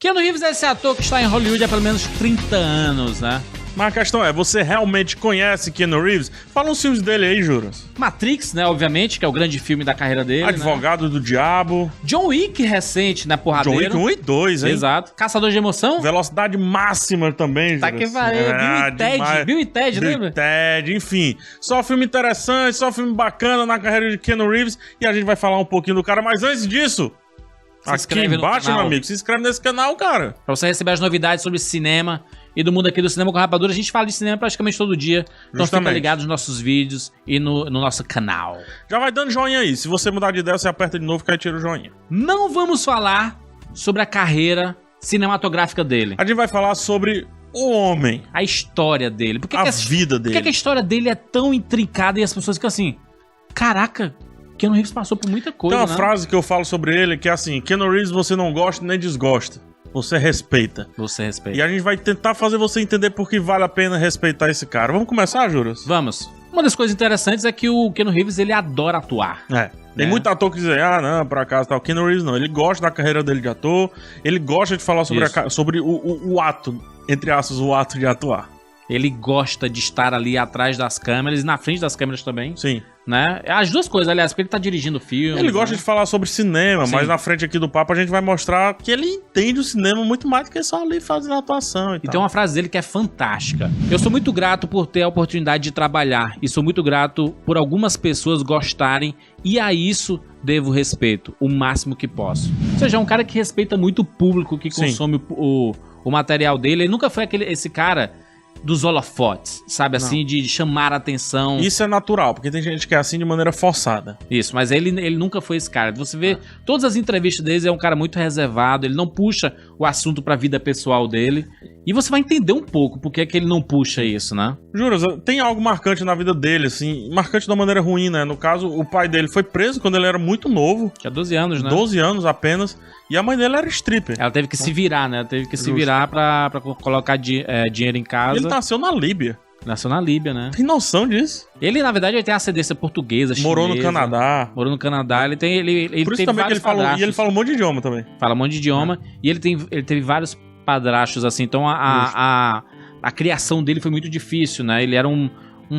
Keanu Reeves é esse ator que está em Hollywood há pelo menos 30 anos, né? Mas a questão é, você realmente conhece Keanu Reeves? Fala uns filmes dele aí, Juras. Matrix, né, obviamente, que é o grande filme da carreira dele, Advogado do Diabo. John Wick recente, né, porradeiro. John Wick 1 e 2, hein? Exato. Caçador de Emoção. Velocidade máxima também, Tá Juras. que pariu. Bill e Ted, Bill lembra? e Ted, enfim. Só filme interessante, só filme bacana na carreira de Keanu Reeves. E a gente vai falar um pouquinho do cara, mas antes disso... Aqui embaixo, meu amigo, se inscreve nesse canal, cara. Pra você receber as novidades sobre cinema e do mundo aqui do Cinema com Rapadura. A gente fala de cinema praticamente todo dia. Então fica ligado nos nossos vídeos e no nosso canal. Já vai dando joinha aí. Se você mudar de ideia, você aperta de novo que aí tira o joinha. Não vamos falar sobre a carreira cinematográfica dele. A gente vai falar sobre o homem. A história dele. A vida dele. Por que a história dele é tão intrincada e as pessoas ficam assim... Caraca... Keanu Reeves passou por muita coisa, Tem uma frase que eu falo sobre ele que é assim: Keanu Reeves você não gosta nem desgosta, você respeita. Você respeita. E a gente vai tentar fazer você entender por que vale a pena respeitar esse cara. Vamos começar, Juras? Vamos. Uma das coisas interessantes é que o Keanu Reeves, ele adora atuar. Tem muito ator que diz, não, por acaso tal. Keanu Reeves não, ele gosta da carreira dele de ator, ele gosta de falar sobre o ato, entre aspas, o ato de atuar. Ele gosta de estar ali atrás das câmeras e na frente das câmeras também. Sim. Né? As duas coisas, aliás, porque ele tá dirigindo o filme. Ele gosta de falar sobre cinema, Sim. mas na frente aqui do papo a gente vai mostrar que ele entende o cinema muito mais do que só ali fazendo atuação e tal. Tem uma frase dele que é fantástica. Eu sou muito grato por ter a oportunidade de trabalhar e sou muito grato por algumas pessoas gostarem e a isso devo respeito, o máximo que posso. Ou seja, é um cara que respeita muito o público que consome o material dele. Ele nunca foi esse cara... dos holofotes, sabe? Assim, de chamar a atenção. Isso é natural, porque tem gente que é assim de maneira forçada. Isso, mas ele nunca foi esse cara. Você vê, todas as entrevistas dele, é um cara muito reservado, ele não puxa o assunto pra vida pessoal dele. E você vai entender um pouco porque é que ele não puxa isso, né? Juras, tem algo marcante na vida dele, assim, marcante de uma maneira ruim, né? No caso, o pai dele foi preso quando ele era muito novo. Tinha 12 anos, né? 12 anos apenas. E a mãe dele era stripper. Ela teve que se virar, né? Ela teve que se virar pra colocar dinheiro em casa. Ele nasceu na Líbia. Nasceu na Líbia, né? Tem noção disso? Ele, na verdade, ele tem ascendência portuguesa, chinesa. Morou no Canadá. Morou no Canadá. Ele tem... Ele por isso também que ele falou. E ele fala um monte de idioma também. Fala um monte de idioma. E ele teve vários padrastos, assim. Então, a criação dele foi muito difícil, né? Ele era um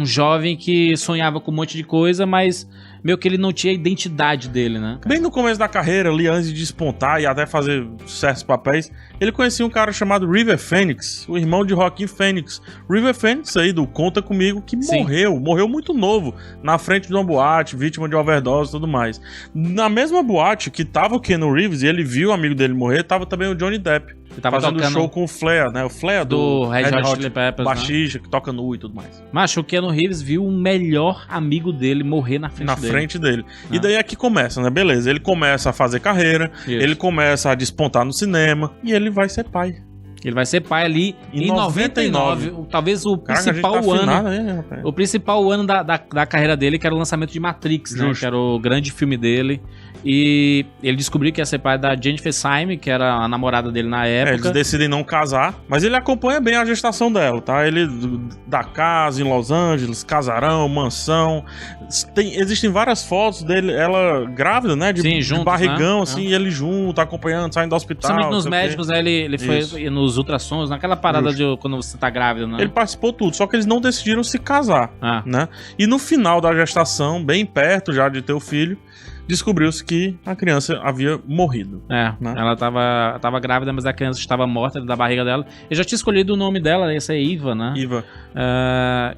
jovem que sonhava com um monte de coisa, mas... meio que ele não tinha a identidade dele, né? Bem no começo da carreira, ali antes de despontar e até fazer certos papéis, ele conhecia um cara chamado River Phoenix, o irmão de Joaquin Phoenix. River Phoenix aí do Conta Comigo, que morreu muito novo, na frente de uma boate, vítima de overdose e tudo mais. Na mesma boate que tava o Keanu Reeves e ele viu o amigo dele morrer, tava também o Johnny Depp. Ele tava fazendo show com o Flair, né? O Flair do Red Hot Chili Peppers, baixista, né? Que toca nu e tudo mais. Mas o Keanu Reeves viu o melhor amigo dele morrer na frente dele. E daí é que começa, né? Beleza, ele começa a fazer carreira, ele começa a despontar no cinema e ele vai ser pai. Ele vai ser pai ali em 99, talvez o principal ano. O principal ano da carreira dele, que era o lançamento de Matrix, né? Que era o grande filme dele. E ele descobriu que ia ser pai da Jennifer Syme, que era a namorada dele na época. Eles decidem não casar, mas ele acompanha bem a gestação dela, tá? Ele da casa em Los Angeles, casarão, mansão. Existem várias fotos dele, ela grávida, né? De barrigão, né? Assim, e ele junto, acompanhando, saindo do hospital. Principalmente nos médicos, né? Ele foi nos ultrassons, naquela parada de quando você tá grávida, né? Ele participou tudo, só que eles não decidiram se casar, né? E no final da gestação, bem perto já de ter o filho, descobriu-se que a criança havia morrido. Né? Ela tava grávida, mas a criança estava morta da barriga dela. Eu já tinha escolhido o nome dela, essa é Iva, né? Iva.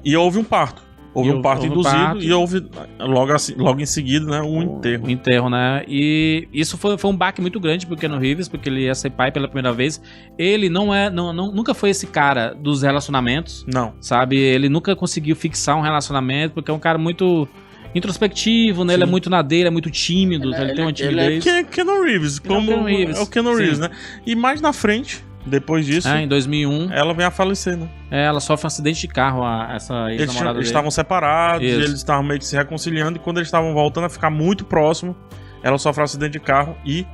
E houve um parto. Houve um parto induzido e houve logo em seguida, né, um enterro. Um enterro, né? E isso foi um baque muito grande pro Keanu Reeves, porque ele ia ser pai pela primeira vez. Ele nunca foi esse cara dos relacionamentos. Não. Sabe? Ele nunca conseguiu fixar um relacionamento, porque é um cara muito introspectivo, né? Ele é muito na dele, é muito tímido, ele tem uma timidez. Ele é Keanu Reeves, é o Keanu Reeves, né? E mais na frente, depois disso, em 2001, ela vem a falecer, né? Ela sofre um acidente de carro, essa ex-namorada dele. Eles estavam separados, eles estavam meio que se reconciliando, e quando eles estavam voltando a ficar muito próximo, ela sofre um acidente de carro e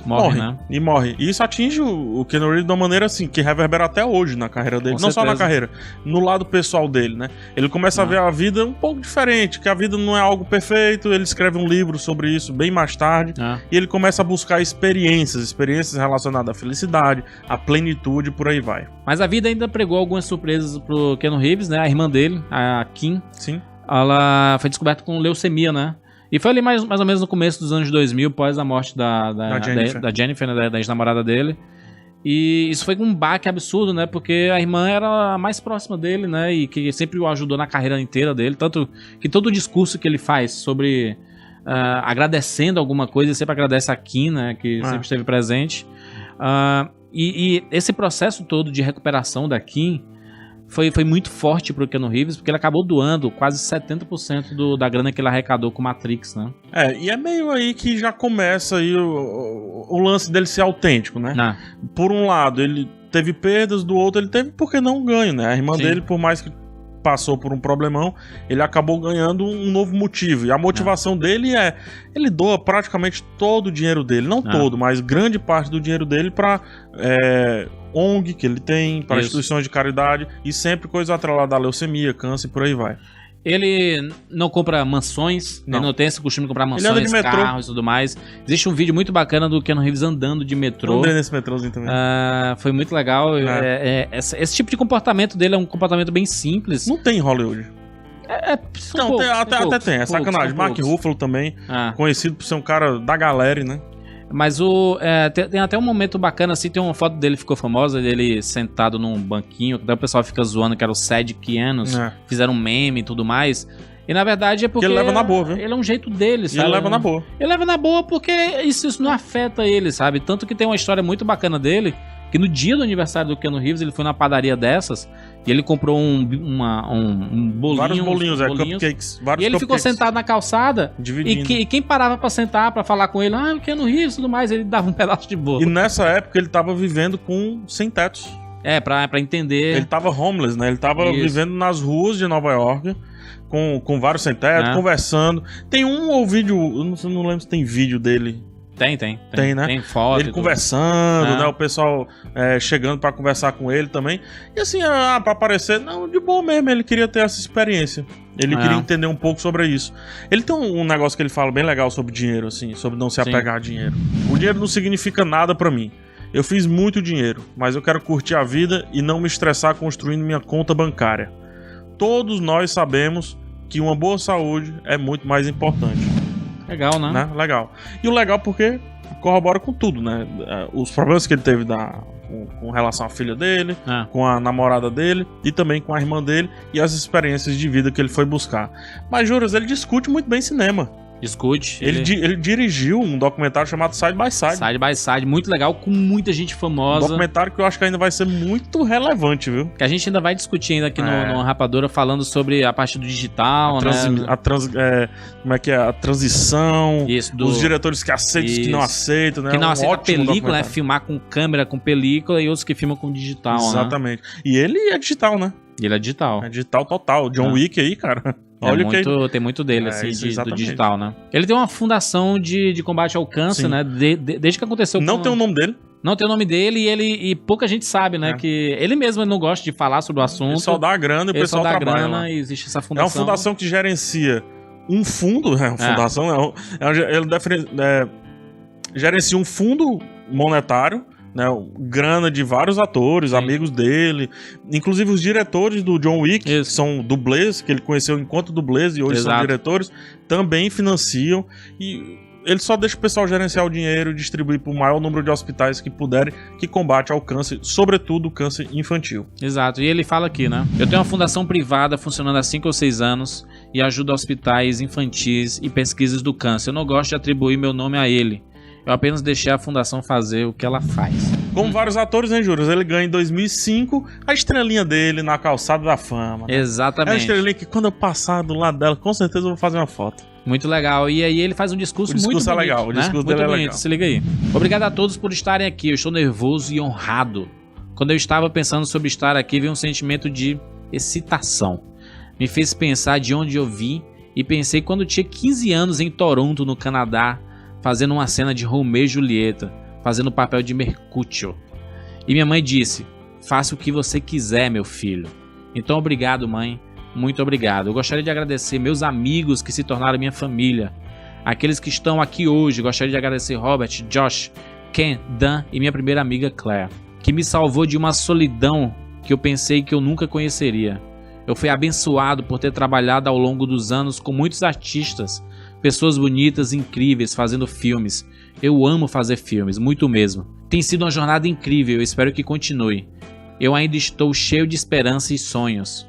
morre, né? E morre. E isso atinge o Keanu Reeves de uma maneira assim, que reverbera até hoje na carreira dele. Não só na carreira, no lado pessoal dele, né? Ele começa a ver a vida um pouco diferente, que a vida não é algo perfeito. Ele escreve um livro sobre isso bem mais tarde. E ele começa a buscar experiências relacionadas à felicidade, à plenitude, por aí vai. Mas a vida ainda pregou algumas surpresas pro Keanu Reeves, né? A irmã dele, a Kim. Sim. Ela foi descoberta com leucemia, né? E foi ali mais ou menos no começo dos anos 2000, após a morte da Jennifer, né, da ex-namorada dele. E isso foi um baque absurdo, né? Porque a irmã era a mais próxima dele, né? E que sempre o ajudou na carreira inteira dele. Tanto que todo o discurso que ele faz sobre agradecendo alguma coisa, ele sempre agradece a Kim, né? Que sempre esteve presente. E esse processo todo de recuperação da Kim foi muito forte pro Keanu Reeves, porque ele acabou doando quase 70% da grana que ele arrecadou com Matrix, né? E é meio aí que já começa aí o lance dele ser autêntico, né? Por um lado, ele teve perdas, do outro ele teve porque não ganho, né? A irmã dele, por mais que passou por um problemão, ele acabou ganhando um novo motivo. E a motivação dele ele doa praticamente todo o dinheiro dele, não todo, mas grande parte do dinheiro dele pra ONG que ele tem, para instituições de caridade, e sempre coisa atrelada à leucemia, câncer e por aí vai. Ele não compra mansões, ele não tem esse costume de comprar mansões, carros e tudo mais. Existe um vídeo muito bacana do Keanu Reeves andando de metrô. Andei nesse metrôzinho também. Foi muito legal. Esse tipo de comportamento dele é um comportamento bem simples. Não tem em Hollywood. Até tem, é sacanagem. Mark Ruffalo também, conhecido por ser um cara da galera, né? Mas tem até um momento bacana, assim, tem uma foto dele que ficou famosa, dele sentado num banquinho, que daí o pessoal fica zoando que era o Sad Keanos, fizeram um meme e tudo mais. E na verdade é porque ele leva na boa, viu? Ele é um jeito dele, sabe? Ele leva na boa. Ele leva na boa porque isso não afeta ele, sabe? Tanto que tem uma história muito bacana dele, que no dia do aniversário do Keanu Reeves, ele foi na padaria dessas e ele comprou um bolinho. Vários bolinhos, cupcakes. E ele ficou sentado na calçada. Dividindo. E quem parava pra sentar, pra falar com ele, o Keanu Reeves e tudo mais, ele dava um pedaço de bolo. E nessa época ele tava vivendo com sem tetos. Pra entender. Ele tava homeless, né? Ele tava vivendo nas ruas de Nova York, com vários sem teto, conversando. Tem um vídeo, eu não lembro se tem vídeo dele. Tem, né? Tem foto. Ele conversando, né? O pessoal chegando pra conversar com ele também. E assim, pra aparecer, não, de boa mesmo, ele queria ter essa experiência. Ele queria entender um pouco sobre isso. Ele tem um negócio que ele fala bem legal sobre dinheiro, assim, sobre não se apegar a dinheiro. O dinheiro não significa nada pra mim. Eu fiz muito dinheiro, mas eu quero curtir a vida e não me estressar construindo minha conta bancária. Todos nós sabemos que uma boa saúde é muito mais importante. Legal, né? Legal. E o legal porque corrobora com tudo, né? Os problemas que ele teve com relação à filha dele, com a namorada dele e também com a irmã dele e as experiências de vida que ele foi buscar. Mas, Juras, ele discute muito bem cinema. Discute. Ele dirigiu um documentário chamado Side by Side. Side by Side, muito legal, com muita gente famosa. Um documentário que eu acho que ainda vai ser muito relevante, viu? Que a gente ainda vai discutir ainda aqui no Rapadura, falando sobre a parte do digital, como é que é? A transição, os diretores que aceitam e que não aceitam, né? Que não aceitam a película, né? Filmar com câmera, com película, e outros que filmam com digital, exatamente. Né? E ele é digital, né? Ele é digital. É digital total. John Wick aí, cara. Olha tem muito dele, assim, do digital, né? Ele tem uma fundação de combate ao câncer, né? Desde que aconteceu... Não tem o nome dele. Não tem o nome dele e pouca gente sabe, né? Que ele mesmo não gosta de falar sobre o assunto. Ele só dá grana e o pessoal trabalha lá. E existe essa fundação. É uma fundação que gerencia um fundo, ele gerencia um fundo monetário, né, grana de vários atores, amigos dele, inclusive os diretores do John Wick, que são dublês, que ele conheceu enquanto dublês e hoje são diretores, também financiam, e ele só deixa o pessoal gerenciar o dinheiro e distribuir para o maior número de hospitais que puderem, que combate ao câncer, sobretudo o câncer infantil. Exato, e ele fala aqui, né? Eu tenho uma fundação privada funcionando há 5 ou 6 anos e ajudo hospitais infantis e pesquisas do câncer. Eu não gosto de atribuir meu nome a ele. Eu apenas deixei a fundação fazer o que ela faz. Como vários atores, hein, Juras? Ele ganha em 2005 a estrelinha dele na calçada da fama. Né? Exatamente. É a estrelinha que quando eu passar do lado dela, com certeza eu vou fazer uma foto. Muito legal. E aí ele faz um discurso muito bonito. O discurso dele é legal. Se liga aí. Obrigado a todos por estarem aqui. Eu estou nervoso e honrado. Quando eu estava pensando sobre estar aqui, veio um sentimento de excitação. Me fez pensar de onde eu vim e pensei quando tinha 15 anos em Toronto, no Canadá, fazendo uma cena de Romeu e Julieta. fazendo o papel de Mercúcio. E minha mãe disse: faça o que você quiser, meu filho. Então obrigado, mãe, muito obrigado. Eu gostaria de agradecer meus amigos que se tornaram minha família, aqueles que estão aqui hoje. Gostaria de agradecer Robert, Josh, Ken, Dan e minha primeira amiga Claire, que me salvou de uma solidão que eu pensei que eu nunca conheceria. Eu fui abençoado por ter trabalhado ao longo dos anos com muitos artistas, pessoas bonitas e incríveis fazendo filmes. Eu amo fazer filmes, muito mesmo. Tem sido uma jornada incrível, eu espero que continue. Eu ainda estou cheio de esperança e sonhos.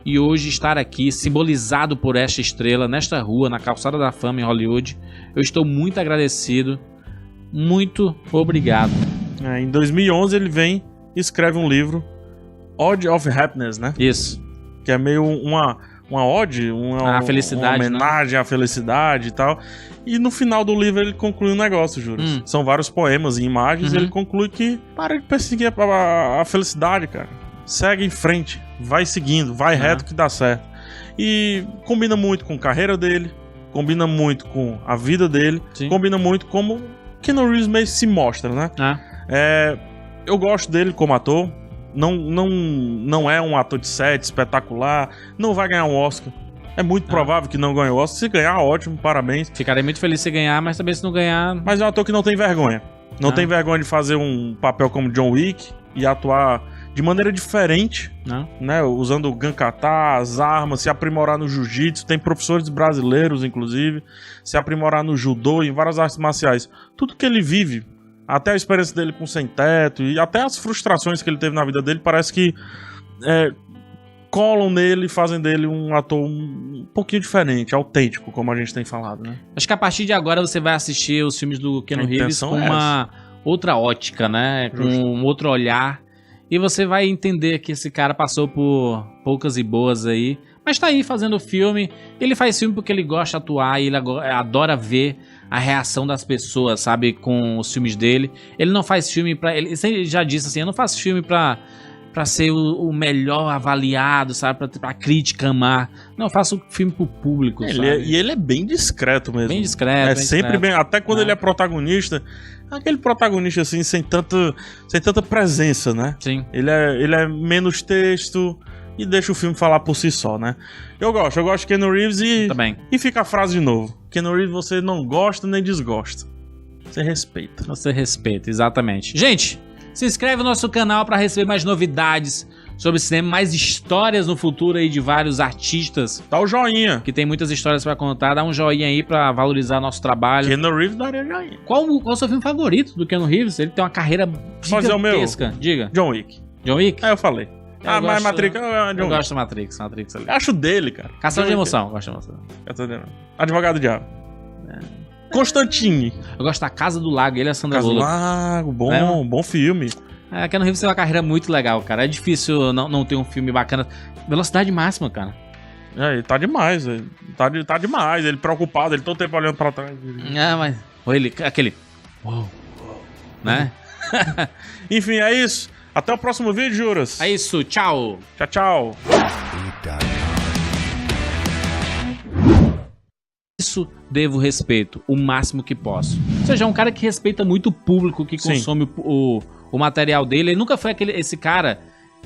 E hoje estar aqui, simbolizado por esta estrela, nesta rua, na Calçada da Fama em Hollywood, eu estou muito agradecido. Muito obrigado. Em 2011 ele vem e escreve um livro, Ode of Happiness, né? Isso. Que é meio uma ode, a felicidade, uma homenagem, né? À felicidade e tal. E no final do livro ele conclui um negócio, Juras. São vários poemas e imagens, e ele conclui que para de perseguir a felicidade, cara. Segue em frente, vai seguindo, vai reto que dá certo. E combina muito com a carreira dele, combina muito com a vida dele, combina muito como Keanu Reeves meio se mostra, né? Eu gosto dele como ator. Não é um ator de set espetacular, não vai ganhar um Oscar. É muito provável que não ganhe o Oscar. Se ganhar, ótimo, parabéns. Ficarei muito feliz se ganhar, mas também se não ganhar... Mas é um ator que não tem vergonha. Não tem vergonha de fazer um papel como John Wick e atuar de maneira diferente, né? Usando o gankatá, as armas, se aprimorar no jiu-jitsu. Tem professores brasileiros, inclusive. Se aprimorar no judô e em várias artes marciais. Tudo que ele vive, até a experiência dele com Sem Teto e até as frustrações que ele teve na vida dele, parece que colam nele e fazem dele um ator um pouquinho diferente, autêntico, como a gente tem falado, né? Acho que a partir de agora você vai assistir os filmes do Keanu Reeves com uma outra ótica, né? Com um outro olhar. E você vai entender que esse cara passou por poucas e boas aí. Mas tá aí fazendo filme. Ele faz filme porque ele gosta de atuar e ele adora ver a reação das pessoas, sabe? Com os filmes dele. Ele não faz filme pra... Ele já disse assim, eu não faço filme pra ser o melhor avaliado, sabe? Pra crítica amar. Não, eu faço filme pro público, sabe? E ele é bem discreto mesmo. Bem discreto. É sempre bem... Até quando ele é protagonista... Aquele protagonista, assim, sem tanta presença, né? Sim. Ele é menos texto e deixa o filme falar por si só, né? Eu gosto de Keanu Reeves e fica a frase de novo. Keanu Reeves você não gosta nem desgosta. Você respeita. Você respeita, exatamente. Gente, se inscreve no nosso canal para receber mais novidades sobre cinema, mais histórias no futuro aí de vários artistas. Dá o joinha. Que tem muitas histórias pra contar. Dá um joinha aí pra valorizar nosso trabalho. Keanu Reeves daria joinha. Qual o seu filme favorito do Keanu Reeves? Ele tem uma carreira gigantesca. Diga. John Wick. John Wick? Eu falei. Mas Matrix... Eu gosto do Matrix ali. Acho dele, cara. Caçador de emoção. Gosto de emoção. Advogado do Diabo. Constantine. Eu gosto da Casa do Lago. Ele é Sandra Bullock. Casa do Lago. Bom filme. Keanu Reeves tem uma carreira muito legal, cara. É difícil não ter um filme bacana. Velocidade máxima, cara. Ele tá demais. Tá demais. Ele preocupado, ele todo tempo olhando pra trás. Mas... Aquele... Uou. Né? Enfim, é isso. Até o próximo vídeo, Juras. É isso. Tchau. Tchau. Isso devo respeito, o máximo que posso. Ou seja, é um cara que respeita muito o público que consome o material dele. Ele nunca foi esse cara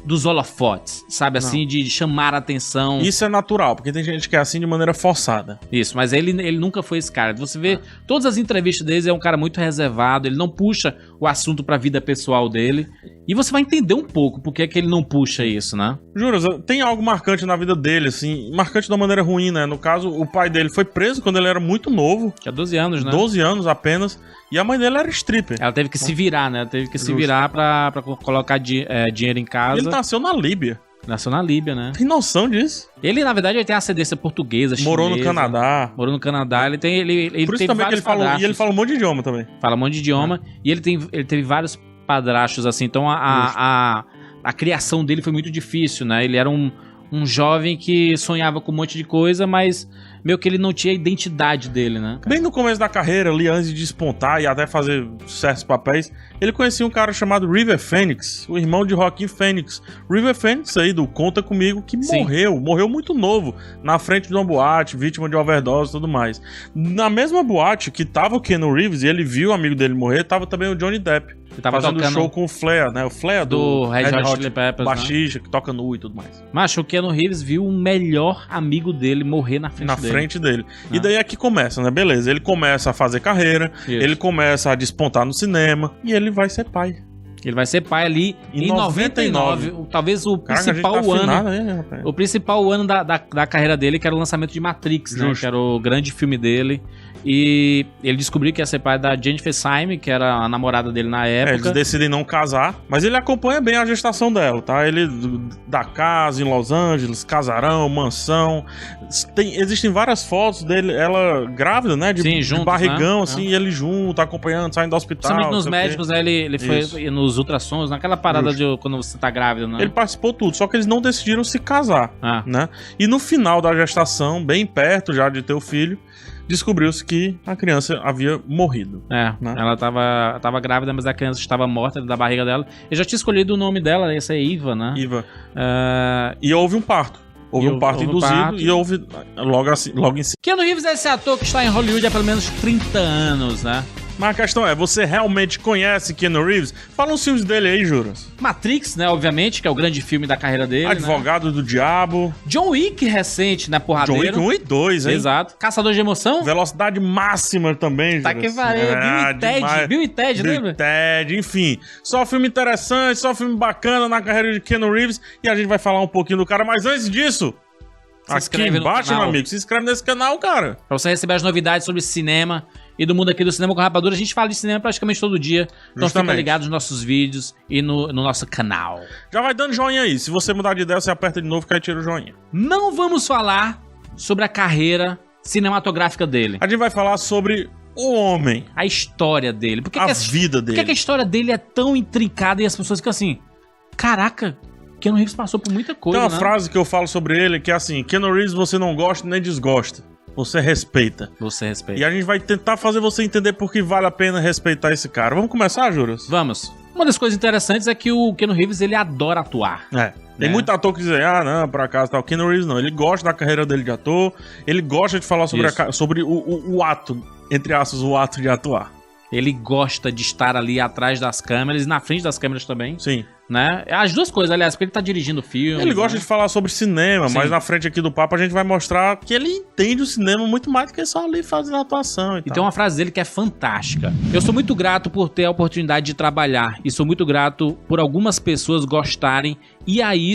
dos holofotes, sabe? Assim, de chamar a atenção. Isso é natural, porque tem gente que é assim de maneira forçada. Isso, mas ele nunca foi esse cara. Você vê todas as entrevistas dele, é um cara muito reservado, ele não puxa o assunto pra vida pessoal dele. E você vai entender um pouco por que ele não puxa isso, né? Juras, tem algo marcante na vida dele, assim, marcante de uma maneira ruim, né? No caso, o pai dele foi preso quando ele era muito novo. Tinha 12 anos, né? 12 anos apenas. E a mãe dele era stripper. Ela teve que se virar, né? Ela teve que se virar pra colocar dinheiro em casa. Ele nasceu na Líbia. Nasceu na Líbia, né? Tem noção disso? Ele, na verdade, ele tem ascendência portuguesa, chinesa. Morou no Canadá. Ele tem... Ele por isso também que ele falou. E ele fala um monte de idioma também. Fala um monte de idioma. E ele teve vários padrastos, assim. Então, a criação dele foi muito difícil, né? Ele era um um jovem que sonhava com um monte de coisa, mas meio que ele não tinha a identidade dele, né? Bem no começo da carreira, ali antes de despontar e até fazer certos papéis, ele conhecia um cara chamado River Phoenix, o irmão de Joaquin Phoenix. River Phoenix aí do Conta Comigo, que morreu muito novo, na frente de uma boate, vítima de overdose e tudo mais. Na mesma boate que tava o Keanu Reeves, e ele viu o amigo dele morrer, tava também o Johnny Depp. Ele tava fazendo show com o Flair, né? O Flair do Red Hot Chili Peppers, baixista, né? Que toca nu e tudo mais. Macho, o Keanu Reeves viu o melhor amigo dele morrer na frente dele. E daí é que começa, né? Beleza, ele começa a fazer carreira, ele começa a despontar no cinema e ele vai ser pai. Ele vai ser pai ali em 99, talvez o principal ano. O principal ano da carreira dele, que era o lançamento de Matrix, né? Que era o grande filme dele. E ele descobriu que ia ser pai da Jennifer Syme, que era a namorada dele na época. Eles decidem não casar, mas ele acompanha bem a gestação dela, tá? Ele da casa em Los Angeles, casarão, mansão. Existem várias fotos dele, ela grávida, né? De juntos, barrigão, né? Assim, e ele junto, acompanhando, saindo do hospital. Principalmente nos médicos, né? Ele foi nos ultrassons, naquela parada de quando você tá grávida, né? Ele participou tudo, só que eles não decidiram se casar, né? E no final da gestação, bem perto já de ter o filho, descobriu-se que a criança havia morrido. Né? Ela tava grávida, mas a criança estava morta da barriga dela. Eu já tinha escolhido o nome dela, essa é Eva, né? Eva. E houve um parto. Houve um parto induzido e houve logo em cima. Keanu Reeves é esse ator que está em Hollywood há pelo menos 30 anos, né? Mas a questão é, você realmente conhece Keanu Reeves? Fala uns filmes dele aí, Juras. Matrix, né, obviamente, que é o grande filme da carreira dele. Advogado do Diabo. John Wick recente, né, porradeiro. John Wick 1 e 2, hein? Exato. Caçador de Emoção. Velocidade Máxima também, Juras. Tá que pariu. Bill e Ted, lembra? Bill e Ted, enfim. Só filme interessante, só filme bacana na carreira de Keanu Reeves. E a gente vai falar um pouquinho do cara, mas antes disso... Aqui embaixo, meu amigo, se inscreve nesse canal, cara. Pra você receber as novidades sobre cinema e do mundo aqui do Cinema com Rapadura. A gente fala de cinema praticamente todo dia. Então fica ligado nos nossos vídeos e no nosso canal. Já vai dando joinha aí. Se você mudar de ideia, você aperta de novo e tira o joinha. Não vamos falar sobre a carreira cinematográfica dele. A gente vai falar sobre o homem. A história dele. A vida dele. Por que a história dele é tão intrincada e as pessoas ficam assim... Caraca... Keanu Reeves passou por muita coisa, Tem uma frase que eu falo sobre ele que é assim: Keanu Reeves você não gosta nem desgosta, você respeita. Você respeita. E a gente vai tentar fazer você entender por que vale a pena respeitar esse cara. Vamos começar, Juras? Vamos. Uma das coisas interessantes é que o Keanu Reeves, ele adora atuar. Tem muito ator que diz, não, por acaso tal. Keanu Reeves não, ele gosta da carreira dele de ator, ele gosta de falar sobre o ato, entre aspas, o ato de atuar. Ele gosta de estar ali atrás das câmeras e na frente das câmeras também. Sim. Né? As duas coisas, aliás, porque ele tá dirigindo filme. Ele gosta de falar sobre cinema, mas na frente aqui do papo a gente vai mostrar que ele entende o cinema muito mais do que só ali fazendo atuação e tal. Tem uma frase dele que é fantástica. Eu sou muito grato por ter a oportunidade de trabalhar e sou muito grato por algumas pessoas gostarem e aí